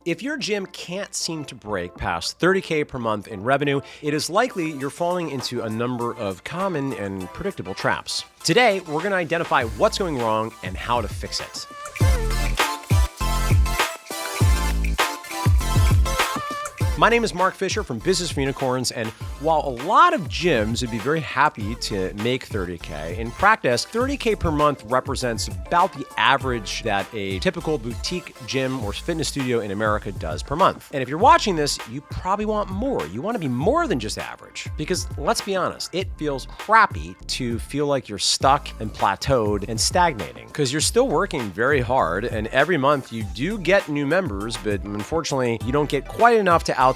If your gym can't seem to break past $30K per month in revenue, it is likely you're falling into a number of common and predictable traps. Today, we're going to identify what's going wrong and how to fix it. My name is Mark Fisher from Business for Unicorns, and while a lot of gyms would be very happy to make $30K, in practice, $30K per month represents about the average that a typical boutique gym or fitness studio in America does per month. And if you're watching this, you probably want more. You want to be more than just average. Because let's be honest, it feels crappy to feel like you're stuck and plateaued and stagnating. Because you're still working very hard, and every month you do get new members, but unfortunately, you don't get quite enough to outsell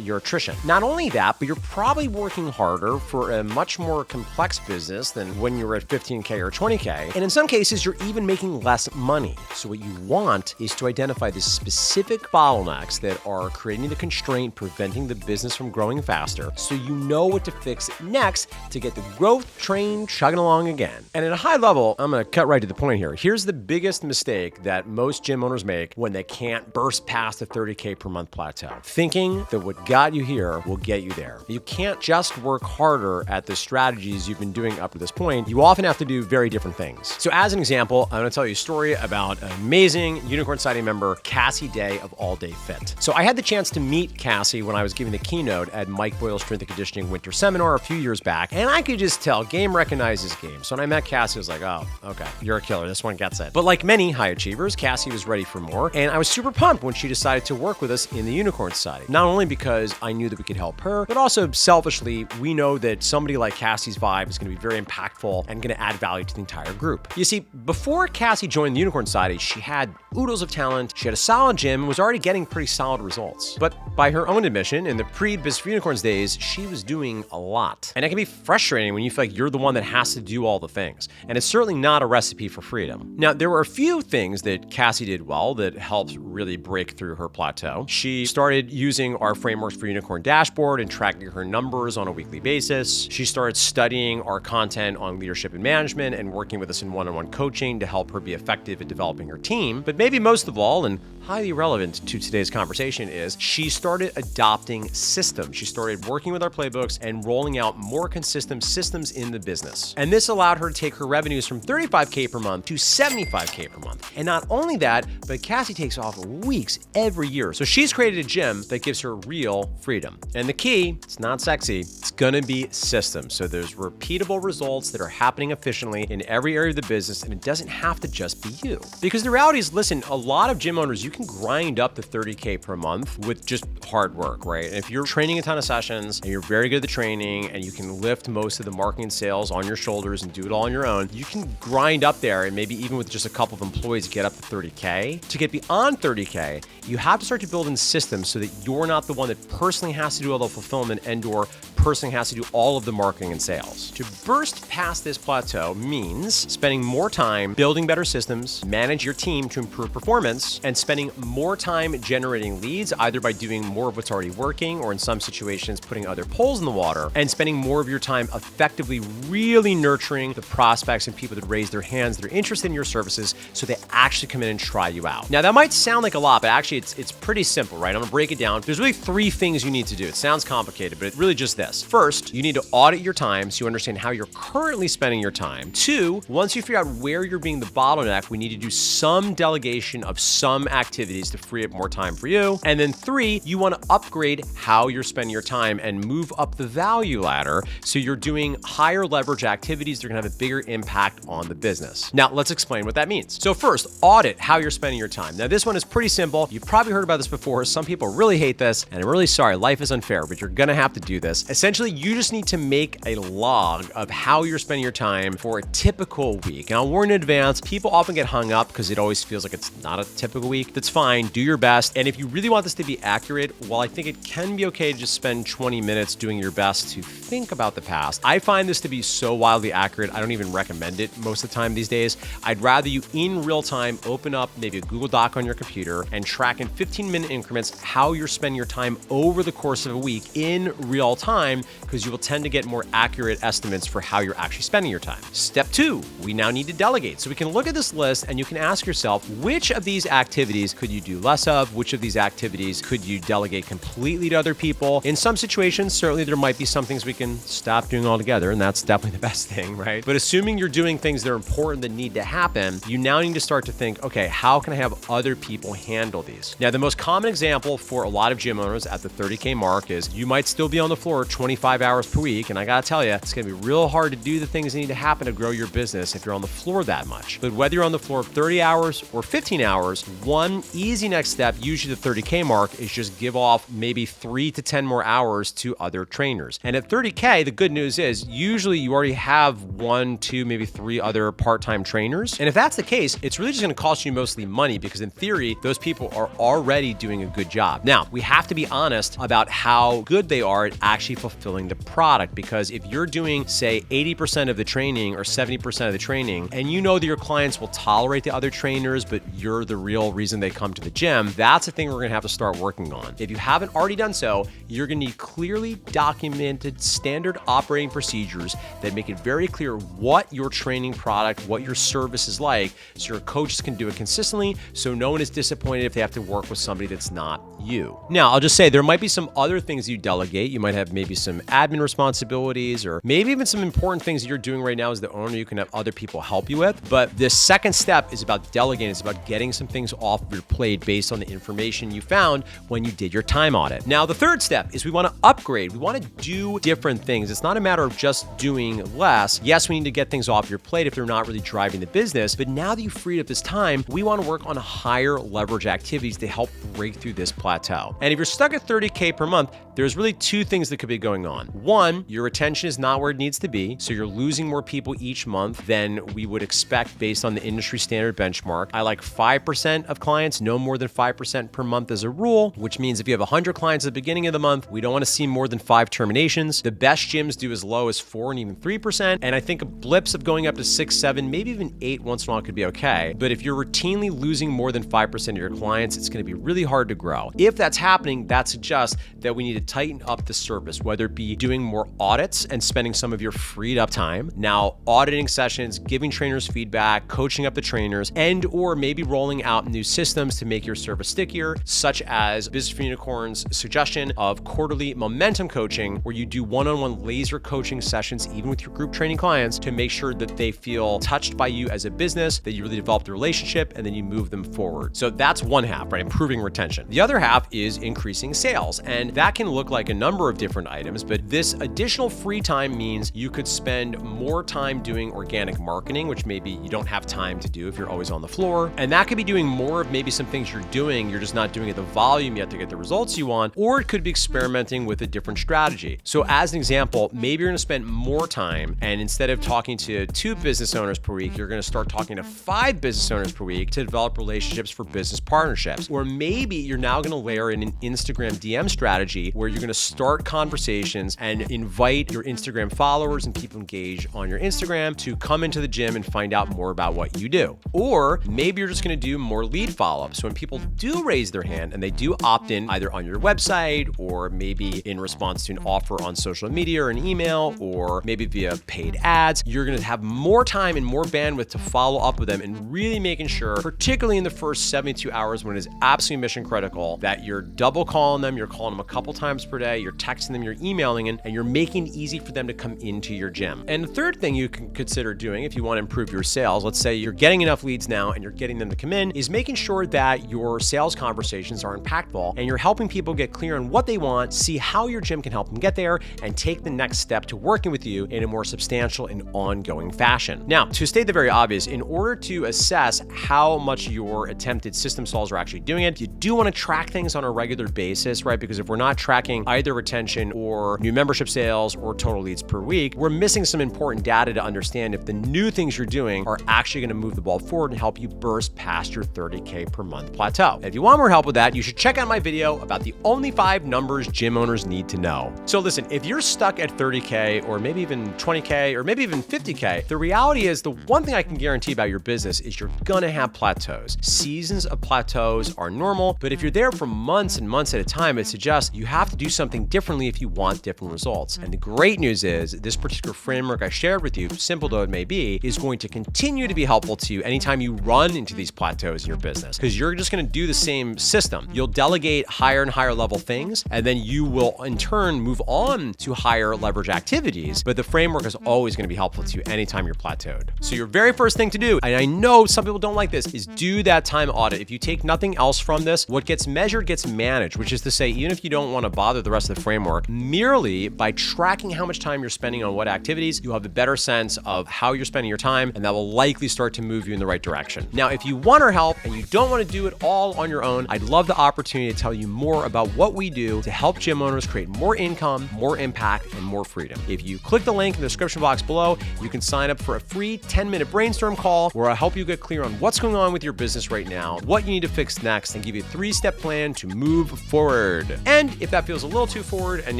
your attrition. Not only that, but you're probably working harder for a much more complex business than when you were at 15K or 20K. And in some cases, you're even making less money. So what you want is to identify the specific bottlenecks that are creating the constraint, preventing the business from growing faster, so you know what to fix next to get the growth train chugging along again. And at a high level, I'm going to cut right to the point here. Here's the biggest mistake that most gym owners make when they can't burst past the 30K per month plateau. Thinking that what got you here will get you there. You can't just work harder at the strategies you've been doing up to this point. You often have to do very different things. So as an example, I'm going to tell you a story about an amazing Unicorn Society member, Cassie Day of All Day Fit. So I had the chance to meet Cassie when I was giving the keynote at Mike Boyle's Strength and Conditioning Winter Seminar a few years back, and I could just tell game recognizes game. So when I met Cassie, I was like, oh, okay, you're a killer. This one gets it. But like many high achievers, Cassie was ready for more, and I was super pumped when she decided to work with us in the Unicorn Society. Not only because I knew that we could help her, but also selfishly, we know that somebody like Cassie's vibe is going to be very impactful and going to add value to the entire group. You see, before Cassie joined the Unicorn Society, she had oodles of talent, she had a solid gym, and was already getting pretty solid results. But by her own admission, in the pre-Business for Unicorns days, she was doing a lot. And it can be frustrating when you feel like you're the one that has to do all the things. And it's certainly not a recipe for freedom. Now, there were a few things that Cassie did well that helped really break through her plateau. She started using our Frameworks for Unicorn dashboard and tracking her numbers on a weekly basis. She started studying our content on leadership and management and working with us in one-on-one coaching to help her be effective at developing her team. But maybe most of all, and highly relevant to today's conversation, is she started adopting systems. She started working with our playbooks and rolling out more consistent systems in the business. And this allowed her to take her revenues from 35K per month to 75K per month. And not only that, but Cassie takes off weeks every year. So she's created a gym that gives her real freedom. And the key, it's not sexy, it's gonna be systems. So there's repeatable results that are happening efficiently in every area of the business, and it doesn't have to just be you. Because the reality is, listen, a lot of gym owners, you can grind up to 30K per month with just hard work, right? And if you're training a ton of sessions and you're very good at the training and you can lift most of the marketing and sales on your shoulders and do it all on your own, you can grind up there, and maybe even with just a couple of employees get up to 30K. To get beyond 30K, you have to start to build in systems so that you're not the one that personally has to do all the fulfillment and/or personally has to do all of the marketing and sales. To burst past this plateau means spending more time building better systems, manage your team to improve performance, and spending more time generating leads, either by doing more of what's already working or in some situations putting other poles in the water, and spending more of your time effectively really nurturing the prospects and people that raise their hands, that are interested in your services, so they actually come in and try you out. Now that might sound like a lot, but actually it's pretty simple, right? I'm gonna break it down. There's really three things you need to do. It sounds complicated, but it's really just this. First, you need to audit your time so you understand how you're currently spending your time. Two, once you figure out where you're being the bottleneck, we need to do some delegation of some activities to free up more time for you. And then three, you want to upgrade how you're spending your time and move up the value ladder so you're doing higher leverage activities that are going to have a bigger impact on the business. Now, let's explain what that means. So first, audit how you're spending your time. Now, this one is pretty simple. You've probably heard about this before. Some people really hate this, and I'm really sorry. Life is unfair, but you're going to have to do this. Essentially, you just need to make a log of how you're spending your time for a typical week. And I'll warn in advance, people often get hung up because it always feels like it's not a typical week. That's fine. Do your best. And if you really want this to be accurate, accurate, while I think it can be okay to just spend 20 minutes doing your best to think about the past, I find this to be so wildly accurate, I don't even recommend it most of the time these days. I'd rather you in real time open up maybe a Google Doc on your computer and track in 15-minute increments how you're spending your time over the course of a week in real time, because you will tend to get more accurate estimates for how you're actually spending your time. Step 2, we now need to delegate. So we can look at this list and you can ask yourself, which of these activities could you do less of? Which of these activities could you delegate completely to other people? In some situations, certainly there might be some things we can stop doing altogether, and that's definitely the best thing, right? But assuming you're doing things that are important that need to happen, you now need to start to think, okay, how can I have other people handle these? Now, the most common example for a lot of gym owners at the 30K mark is you might still be on the floor 25 hours per week, and I gotta tell you, it's gonna be real hard to do the things that need to happen to grow your business if you're on the floor that much. But whether you're on the floor 30 hours or 15 hours, one easy next step, usually the 30K mark, is just give off maybe 3 to 10 more hours to other trainers. And at 30K, the good news is usually you already have 1, 2, maybe 3 other part-time trainers. And if that's the case, it's really just gonna cost you mostly money, because in theory, those people are already doing a good job. Now, we have to be honest about how good they are at actually fulfilling the product, because if you're doing, say, 80% of the training or 70% of the training, and you know that your clients will tolerate the other trainers, but you're the real reason they come to the gym, that's the thing we're gonna have to start working on. If you haven't already done so, you're gonna need clearly documented standard operating procedures that make it very clear what your training product, what your service is like, so your coaches can do it consistently, so no one is disappointed if they have to work with somebody that's not you. Now, I'll just say there might be some other things you delegate. You might have maybe some admin responsibilities, or maybe even some important things that you're doing right now as the owner you can have other people help you with. But this second step is about delegating. It's about getting some things off of your plate based on the information you found when you did your time audit. Now, the third step is we want to upgrade. We want to do different things. It's not a matter of just doing less. Yes, we need to get things off your plate if they're not really driving the business. But now that you've freed up this time, we want to work on higher leverage activities to help break through this plateau. And if you're stuck at 30K per month, there's really 2 things that could be going on. One, your retention is not where it needs to be, so you're losing more people each month than we would expect based on the industry standard benchmark. I like 5% of clients, no more than 5% per month as a rule, which means if you have 100 clients at the beginning of the month, we don't want to see more than 5 terminations. The best gyms do as low as 4 and even 3%, and I think blips of going up to 6, 7, maybe even 8 once in a while could be okay. But if you're routinely losing more than 5% of your clients, it's going to be really hard to grow. If that's happening, that suggests that we need to tighten up the service, whether it be doing more audits and spending some of your freed up time, now auditing sessions, giving trainers feedback, coaching up the trainers, and or maybe rolling out new systems to make your service stickier, such as Business for Unicorns' suggestion of quarterly momentum coaching, where you do one-on-one laser coaching sessions, even with your group training clients, to make sure that they feel touched by you as a business, that you really develop the relationship, and then you move them forward. So that's one half, right? Improving retention. The other half is increasing sales, and that can look like a number of different items, but this additional free time means you could spend more time doing organic marketing, which maybe you don't have time to do if you're always on the floor. And that could be doing more of maybe some things you're doing, you're just not doing at the volume yet to get the results you want, or it could be experimenting with a different strategy. So as an example, maybe you're gonna spend more time, and instead of talking to 2 business owners per week, you're gonna start talking to 5 business owners per week to develop relationships for business partnerships. Or maybe you're now gonna layer in an Instagram DM strategy where you're gonna start conversations and invite your Instagram followers and people engaged on your Instagram to come into the gym and find out more about what you do. Or maybe you're just gonna do more lead follow-up. So when people do raise their hand and they do opt in either on your website or maybe in response to an offer on social media or an email or maybe via paid ads, you're gonna have more time and more bandwidth to follow up with them and really making sure, particularly in the first 72 hours when it is absolutely mission critical, that you're double calling them, you're calling them a couple times per day, you're texting them, you're emailing them, and you're making it easy for them to come into your gym. And the third thing you can consider doing if you want to improve your sales, let's say you're getting enough leads now and you're getting them to come in, is making sure that your sales conversations are impactful and you're helping people get clear on what they want, see how your gym can help them get there, and take the next step to working with you in a more substantial and ongoing fashion. Now, to state the very obvious, in order to assess how much your attempted system solves are actually doing it, you do want to track things things on a regular basis, right? Because if we're not tracking either retention or new membership sales or total leads per week, we're missing some important data to understand if the new things you're doing are actually going to move the ball forward and help you burst past your 30K per month plateau. And if you want more help with that, you should check out my video about the only 5 numbers gym owners need to know. So listen, if you're stuck at 30K or maybe even 20K or maybe even 50K, the reality is the one thing I can guarantee about your business is you're gonna have plateaus. Seasons of plateaus are normal, but if you're there for months and months at a time, it suggests you have to do something differently if you want different results. And the great news is this particular framework I shared with you, simple though it may be, is going to continue to be helpful to you anytime you run into these plateaus in your business, because you're just gonna do the same system. You'll delegate higher and higher level things, and then you will in turn move on to higher leverage activities, but the framework is always gonna be helpful to you anytime you're plateaued. So your very first thing to do, and I know some people don't like this, is do that time audit. If you take nothing else from this, what gets measured gets managed, which is to say, even if you don't wanna bother the rest of the framework, merely by tracking how much time you're spending on what activities, you'll have a better sense of how you're spending your time, and that will likely start to move you in the right direction. Now, if you want our help and you don't wanna do it all on your own, I'd love the opportunity to tell you more about what we do to help gym owners create more income, more impact, and more freedom. If you click the link in the description box below, you can sign up for a free 10-minute brainstorm call where I'll help you get clear on what's going on with your business right now, what you need to fix next, and give you a 3-step plan to move forward. And if that feels a little too forward and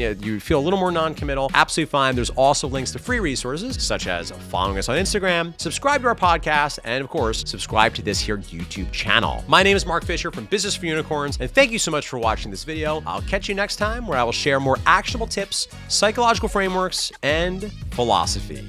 you feel a little more non-committal, absolutely fine. There's also links to free resources such as following us on Instagram, subscribe to our podcast, and of course, subscribe to this here YouTube channel. My name is Mark Fisher from Business for Unicorns, and thank you so much for watching this video. I'll catch you next time where I will share more actionable tips, psychological frameworks, and philosophy.